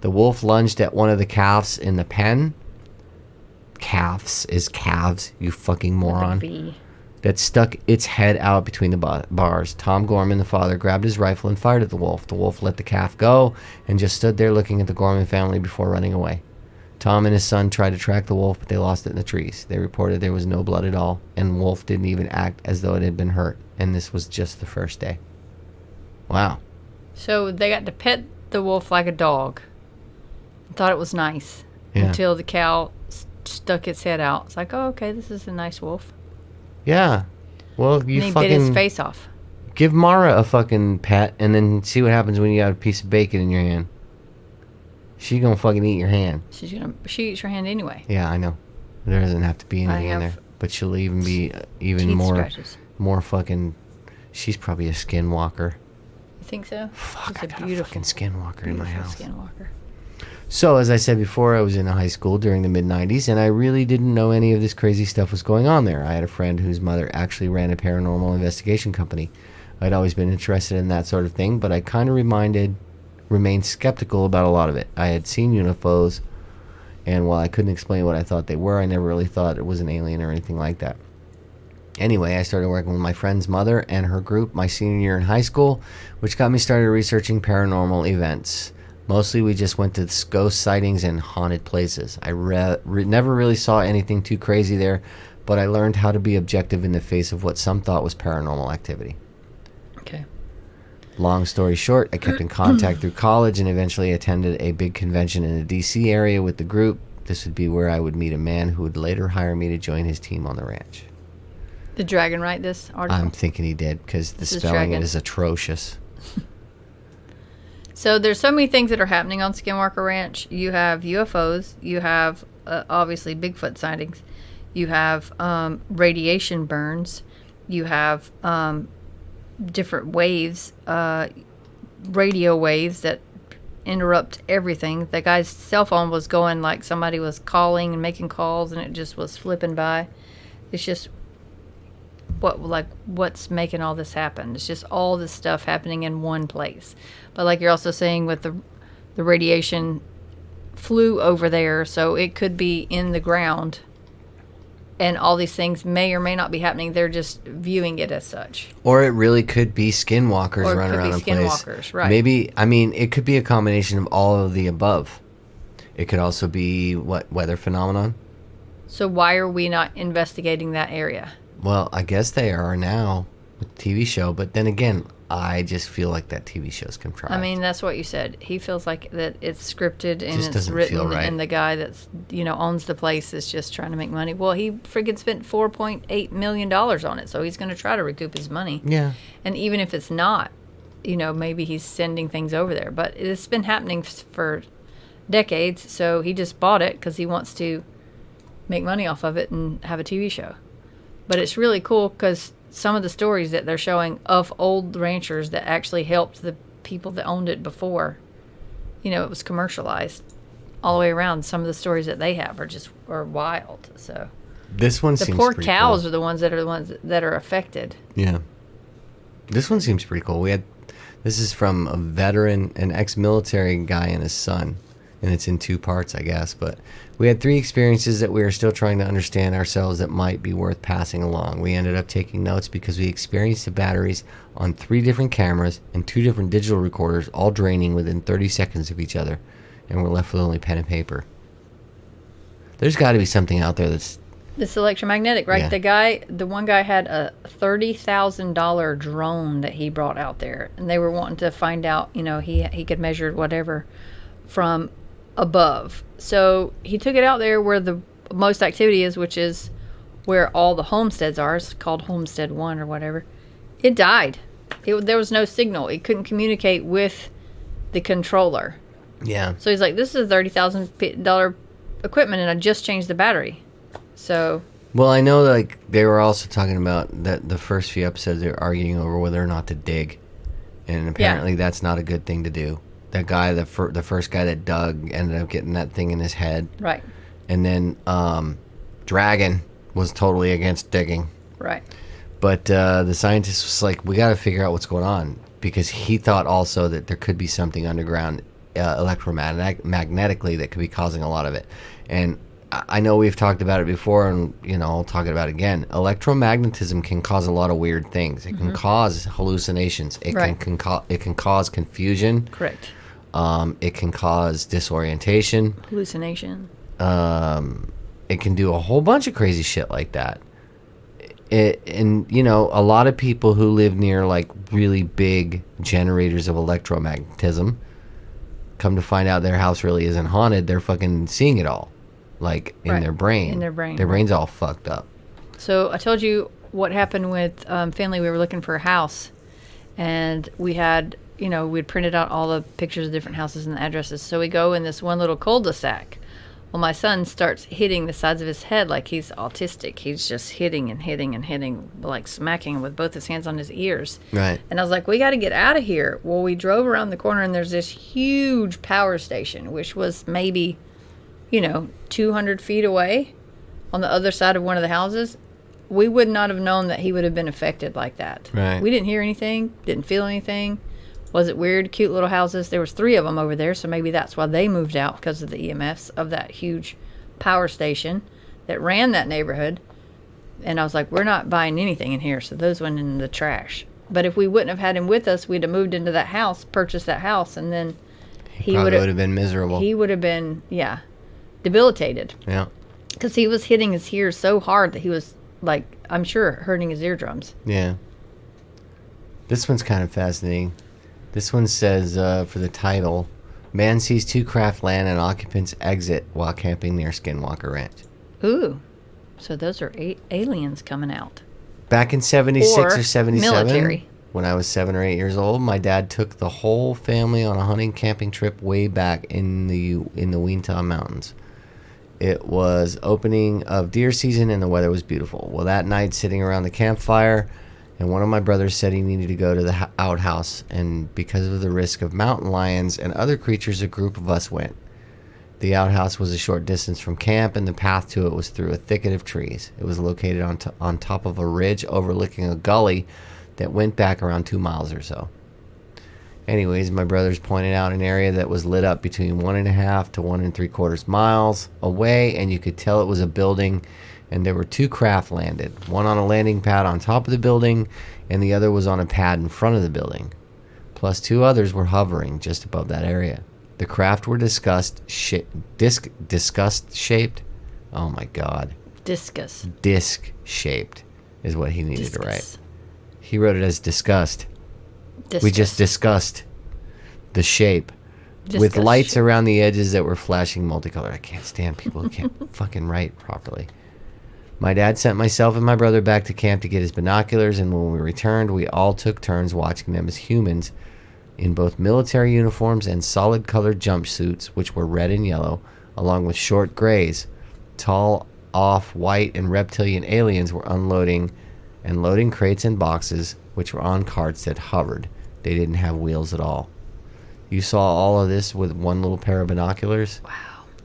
The wolf lunged at one of the calves in the pen. Calves is calves, you fucking moron. B. That stuck its head out between the bars. Tom Gorman, the father, grabbed his rifle and fired at the wolf. The wolf let the calf go and just stood there looking at the Gorman family before running away. Tom and his son tried to track the wolf, but they lost it in the trees. They reported there was no blood at all, and the wolf didn't even act as though it had been hurt. And this was just the first day. Wow. So they got to pet the wolf like a dog. Thought it was nice. Yeah. Until the cow stuck its head out. It's like, oh, okay, this is a nice wolf. Yeah. Well, you And he fucking bit his face off. give Mara a fucking pet and then see what happens when you got a piece of bacon in your hand. She gonna fucking eat your hand. She eats your hand anyway. Yeah, I know. There doesn't have to be anything in there, but she'll even be even Teeth more scratches. more fucking. She's probably a skinwalker. You think so? Fuck, It's I got a fucking skinwalker in my house. Skinwalker. So, as I said before, I was in high school during the mid-90s, and I really didn't know any of this crazy stuff was going on there. I had a friend whose mother actually ran a paranormal investigation company. I'd always been interested in that sort of thing, but I kind of remained skeptical about a lot of it. I had seen UFOs, and while I couldn't explain what I thought they were, I never really thought it was an alien or anything like that. Anyway, I started working with my friend's mother and her group my senior year in high school, which got me started researching paranormal events. Mostly we just went to ghost sightings and haunted places. I never really saw anything too crazy there, but I learned how to be objective in the face of what some thought was paranormal activity. Okay. Long story short, I kept in contact through college and eventually attended a big convention in the D.C. area with the group. This would be where I would meet a man who would later hire me to join his team on the ranch. Did Dragon write this article? I'm thinking he did because the This is spelling Dragon. is atrocious. So there's so many things that are happening on Skinwalker Ranch. You have UFOs. You have obviously Bigfoot sightings. You have radiation burns. You have different waves, radio waves that interrupt everything. The guy's cell phone was going like somebody was calling and making calls, and it just was flipping by. It's just what's making all this happen. It's just all this stuff happening in one place. But like you're also saying with the radiation flew over there, so it could be in the ground. And all these things may or may not be happening. They're just viewing it as such. Or it really could be skinwalkers Or it running could be around the place. skinwalkers, right. Maybe, I mean, it could be a combination of all of the above. It could also be, weather phenomenon? So why are we not investigating that area? Well, I guess they are now with the TV show. But then again, I just feel like that TV show's contrived. I mean, that's what you said. He feels like that it's scripted and Just it's doesn't written, feel right. and the guy that's owns the place is just trying to make money. Well, he friggin' spent $4.8 million on it, so he's going to try to recoup his money. Yeah. And even if it's not, maybe he's sending things over there. But it's been happening for decades, so he just bought it because he wants to make money off of it and have a TV show. But it's really cool because some of the stories that they're showing of old ranchers that actually helped the people that owned it before, it was commercialized all the way around. Some of the stories that they have are wild. So This one the seems poor pretty cows cool. are the ones that are affected. Yeah. This one seems pretty cool. This is from a veteran, an ex-military guy and his son. And it's in 2 parts, I guess. But we had 3 experiences that we are still trying to understand ourselves that might be worth passing along. We ended up taking notes because we experienced the batteries on 3 different cameras and 2 different digital recorders, all draining within 30 seconds of each other. And we're left with only pen and paper. There's got to be something out there that's... It's electromagnetic, right? Yeah. The one guy had a $30,000 drone that he brought out there. And they were wanting to find out, he could measure whatever from above. So he took it out there where the most activity is, which is where all the homesteads are. It's called Homestead 1 or whatever. It died. There was no signal. It couldn't communicate with the controller. Yeah. So he's like, this is a $30,000 equipment, and I just changed the battery. So... Well, I know like they were also talking about that the first few episodes they were arguing over whether or not to dig. And apparently that's not a good thing to do. That guy, the first guy that dug, ended up getting that thing in his head. Right. And then Dragon was totally against digging. Right. But the scientist was like, we got to figure out what's going on. Because he thought also that there could be something underground electromagnetically that could be causing a lot of it. And I know we've talked about it before, and I'll talk about it again. Electromagnetism can cause a lot of weird things. It can cause hallucinations. It can cause confusion. Correct. It can cause disorientation. Hallucination. It can do a whole bunch of crazy shit like that. And a lot of people who live near like really big generators of electromagnetism come to find out their house really isn't haunted. They're fucking seeing it all, like in their brain. In their brain. Their brain's all fucked up. So I told you what happened with family. We were looking for a house, and we had, we'd printed out all the pictures of different houses and the addresses. So we go in this one little cul-de-sac. Well, my son starts hitting the sides of his head like he's autistic. He's just hitting and hitting and hitting, like smacking with both his hands on his ears. Right. And I was like, we got to get out of here. Well, we drove around the corner, and there's this huge power station, which was maybe, 200 feet away on the other side of one of the houses. We would not have known that he would have been affected like that. Right. We didn't hear anything, didn't feel anything. Was it weird? Cute little houses. There was 3 of them over there, so maybe that's why they moved out, because of the EMFs of that huge power station that ran that neighborhood. And I was like, we're not buying anything in here, so those went in the trash. But if we wouldn't have had him with us, we'd have moved into that house, purchased that house, and then He probably would have been miserable. He would have been, debilitated. Yeah. Because he was hitting his ears so hard that he was, like, I'm sure, hurting his eardrums. Yeah. This one's kind of fascinating. This one says, for the title, man sees 2 craft land and occupants exit while camping near Skinwalker Ranch. Ooh. So those are aliens coming out. Back in 76 or 77, military. when I was 7 or 8 years old, my dad took the whole family on a hunting camping trip way back in the Wichita Mountains. It was opening of deer season and the weather was beautiful. Well, that night, sitting around the campfire, and one of my brothers said he needed to go to the outhouse, and because of the risk of mountain lions and other creatures, a group of us went. The outhouse was a short distance from camp, and the path to it was through a thicket of trees. It was located on top of a ridge overlooking a gully that went back around 2 miles or so. Anyways, my brothers pointed out an area that was lit up between 1.5 to 1 3/4 miles away, and you could tell it was a building, and there were 2 craft landed. One on a landing pad on top of the building, and the other was on a pad in front of the building. Plus 2 others were hovering just above that area. The craft were discussed shaped. Oh my God. Discus. Disc shaped is what he needed to Discus. write. He wrote it as discussed. Discus. We just discussed the shape with Discuss lights shape. around the edges that were flashing multicolored. I can't stand people who can't fucking write properly. My dad sent myself and my brother back to camp to get his binoculars, and when we returned, we all took turns watching them as humans in both military uniforms and solid colored jumpsuits, which were red and yellow, along with short grays. Tall, off-white, and reptilian aliens were unloading and loading crates and boxes, which were on carts that hovered. They didn't have wheels at all. You saw all of this with one little pair of binoculars? Wow.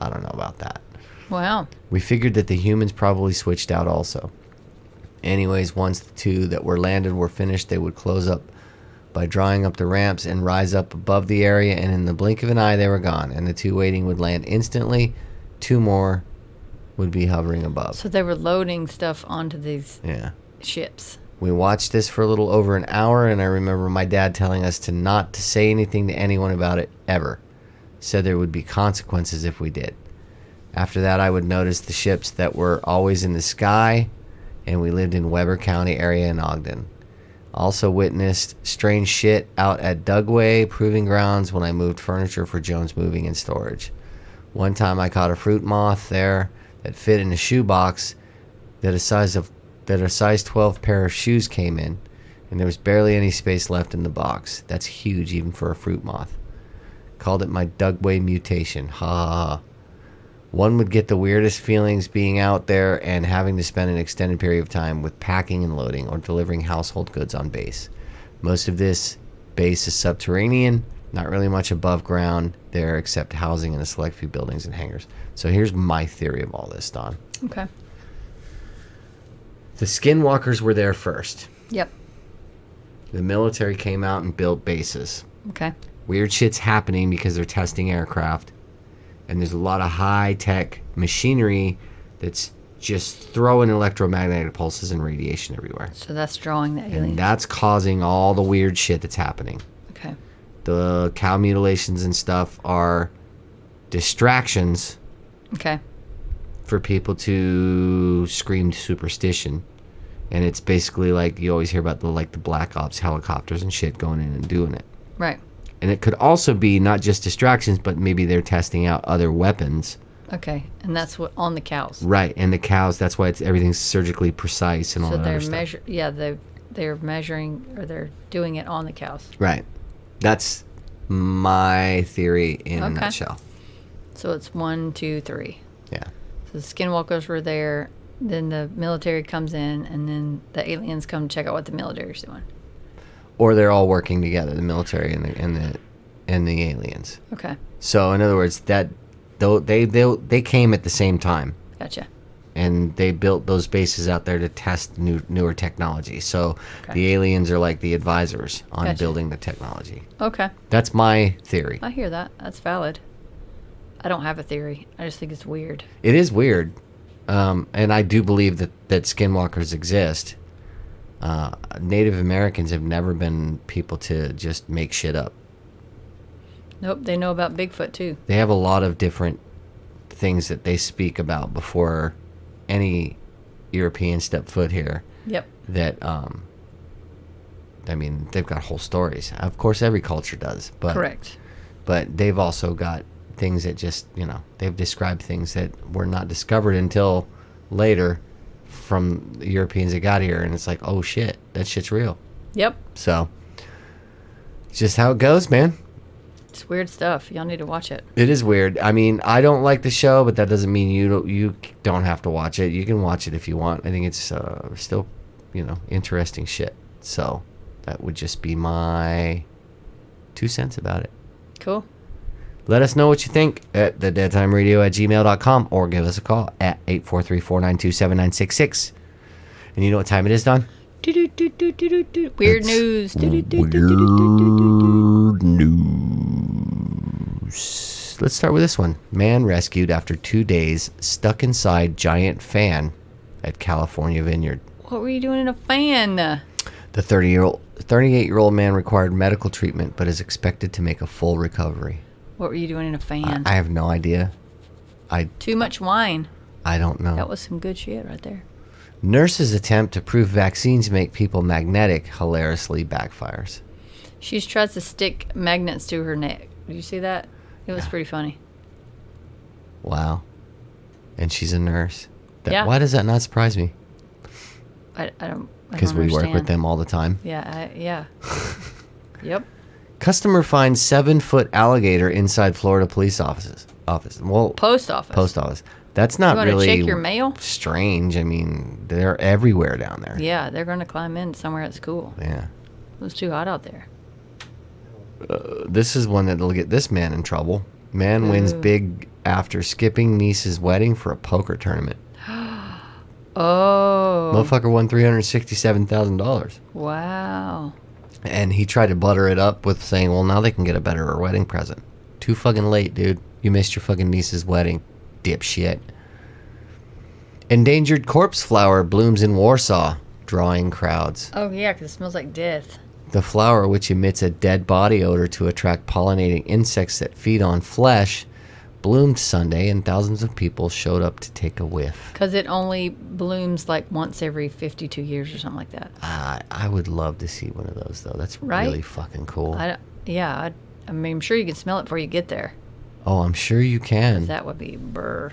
I don't know about that. Wow. We figured that the humans probably switched out also. Anyways, once the 2 that were landed were finished, they would close up by drawing up the ramps and rise up above the area, and in the blink of an eye they were gone, and the 2 waiting would land instantly. 2 more would be hovering above. So they were loading stuff onto these Yeah. ships. We watched this for a little over an hour, and I remember my dad telling us to not to say anything to anyone about it ever. Said there would be consequences if we did. After that, I would notice the ships that were always in the sky, and we lived in Weber County area in Ogden. Also witnessed strange shit out at Dugway Proving Grounds when I moved furniture for Jones Moving and Storage. One time I caught a fruit moth there that fit in a shoebox that a size 12 pair of shoes came in, and there was barely any space left in the box. That's huge even for a fruit moth. Called it my Dugway mutation. Ha ha ha. One would get the weirdest feelings being out there and having to spend an extended period of time with packing and loading or delivering household goods on base. Most of this base is subterranean, not really much above ground there except housing and a select few buildings and hangars. So here's my theory of all this, Don. Okay. The Skinwalkers were there first. Yep. The military came out and built bases. Okay. Weird shit's happening because they're testing aircraft. And there's a lot of high-tech machinery that's just throwing electromagnetic pulses and radiation everywhere. So that's drawing the aliens. And that's causing all the weird shit that's happening. Okay. The cow mutilations and stuff are distractions Okay. for people to scream superstition. And it's basically like you always hear about the black ops helicopters and shit going in and doing it. Right. And it could also be not just distractions, but maybe they're testing out other weapons. Okay. And that's what on the cows. Right, and the cows, that's why everything's surgically precise and all So that other stuff. they're measuring, or they're doing it on the cows. Right. That's my theory in a Okay. nutshell. So it's 1, 2, 3. Yeah. So the Skinwalkers were there, then the military comes in, and then the aliens come to check out what the military's doing. Or they're all working together, the military and the aliens. Okay. So in other words, that they came at the same time, Gotcha. and they built those bases out there to test newer technology. So Okay. the aliens are like the advisors on Gotcha. building the technology. Okay. That's my theory. I hear that. That's valid. I don't have a theory. I just think it's weird. It is weird, and I do believe that skinwalkers exist. Native Americans have never been people to just make shit up. Nope. They know about Bigfoot too. They have a lot of different things that they speak about before any European stepped foot here. Yep. That I mean, they've got whole stories. Of course, every culture does, but Correct. But they've also got things that just, they've described things that were not discovered until later from the Europeans that got here, and it's like, oh shit, that shit's real. Yep. So it's just how it goes, man. It's weird stuff. Y'all need to watch it. It is weird. I mean, I don't like the show, but that doesn't mean you don't have to watch it. You can watch it if you want. I think it's still, interesting shit. So that would just be my 2 cents about it. Cool. Let us know what you think at thedeadtimeradio@gmail.com or give us a call at 843-492-7966. And you know what time it is, Don? Weird news. Weird let's start with this one. Man rescued after 2 days stuck inside giant fan at California vineyard. What were you doing in a fan? The 38-year-old man required medical treatment but is expected to make a full recovery. What were you doing in a fan? I have no idea. Too much wine. I don't know. That was some good shit right there. Nurses attempt to prove vaccines make people magnetic hilariously backfires. She tries to stick magnets to her neck. Did you see that? It was pretty funny. Wow. And she's a nurse. Yeah. Why does that not surprise me? I don't. Because we work with them all the time. Yeah. Yeah. Yep. Customer finds 7-foot alligator inside Florida police office. Well, Post office. That's not You want to really check your mail? strange. I mean, they're everywhere down there. Yeah, they're going to climb in somewhere at school. Yeah. It was too hot out there. This is one that'll get this man in trouble. Man wins big after skipping niece's wedding for a poker tournament. Oh. Motherfucker won $367,000. Wow. And he tried to butter it up with saying, well, now they can get a better wedding present. Too fucking late, dude. You missed your fucking niece's wedding. Dipshit. Endangered corpse flower blooms in Warsaw, drawing crowds. Oh, yeah, because it smells like death. The flower, which emits a dead body odor to attract pollinating insects that feed on flesh, bloomed Sunday, and thousands of people showed up to take a whiff. Because it only blooms like once every 52 years or something like that. I would love to see one of those, though. That's Right? really fucking cool. I mean, I'm sure you can smell it before you get there. Oh, I'm sure you can. That would be brr.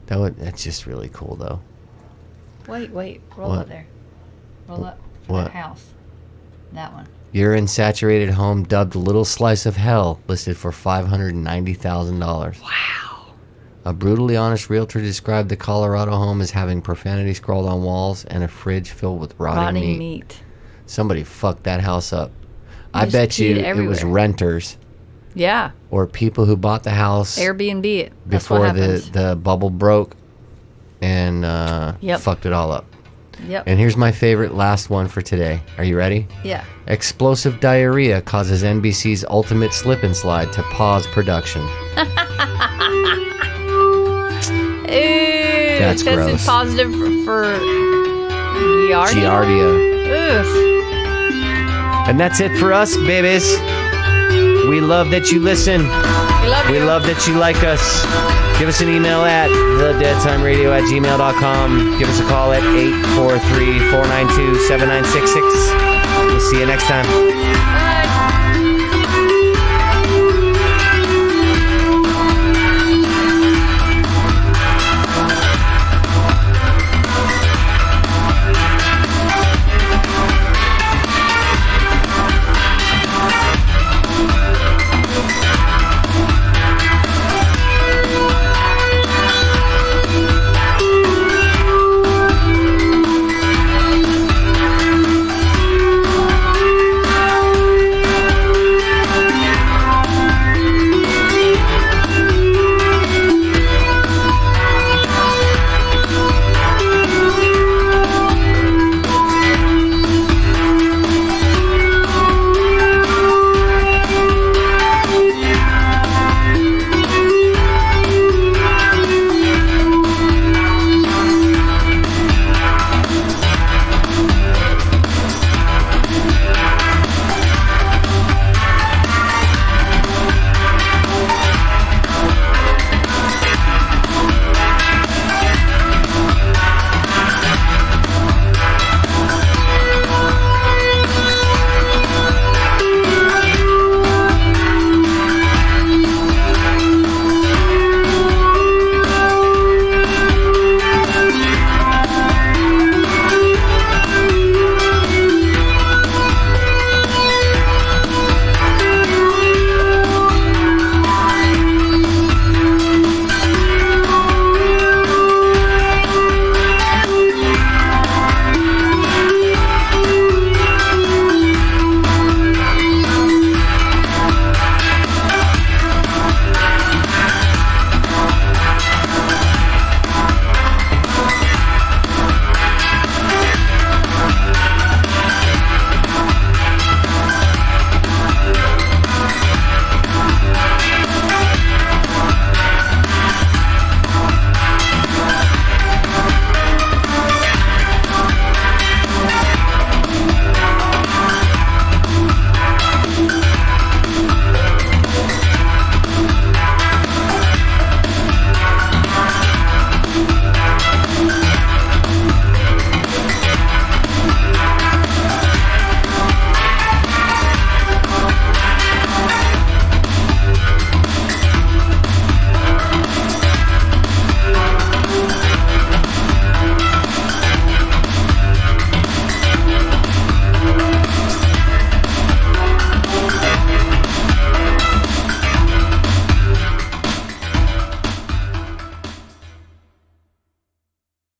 That's just really cool, though. Wait. Roll What? up there. Roll up. What? That house. That one. Your insaturated home, dubbed Little Slice of Hell, listed for $590,000. Wow. A brutally honest realtor described the Colorado home as having profanity scrawled on walls and a fridge filled with rotting meat. Somebody fucked that house up. I Just bet you peed it was everywhere. renters Yeah. or people who bought the house Airbnb it. That's what before happens. the bubble broke and Yep. fucked it all up. Yep. And here's my favorite last one for today. Are you ready? Yeah. Explosive diarrhea causes NBC's Ultimate Slip and Slide to pause production. Ooh, That's tested gross. positive for Giardia. Giardia. Ugh. And that's it for us, babies. We love that you listen. We love that you like us. Give us an email at thedeadtimeradio@gmail.com. Give us a call at 843-492-7966. We'll see you next time.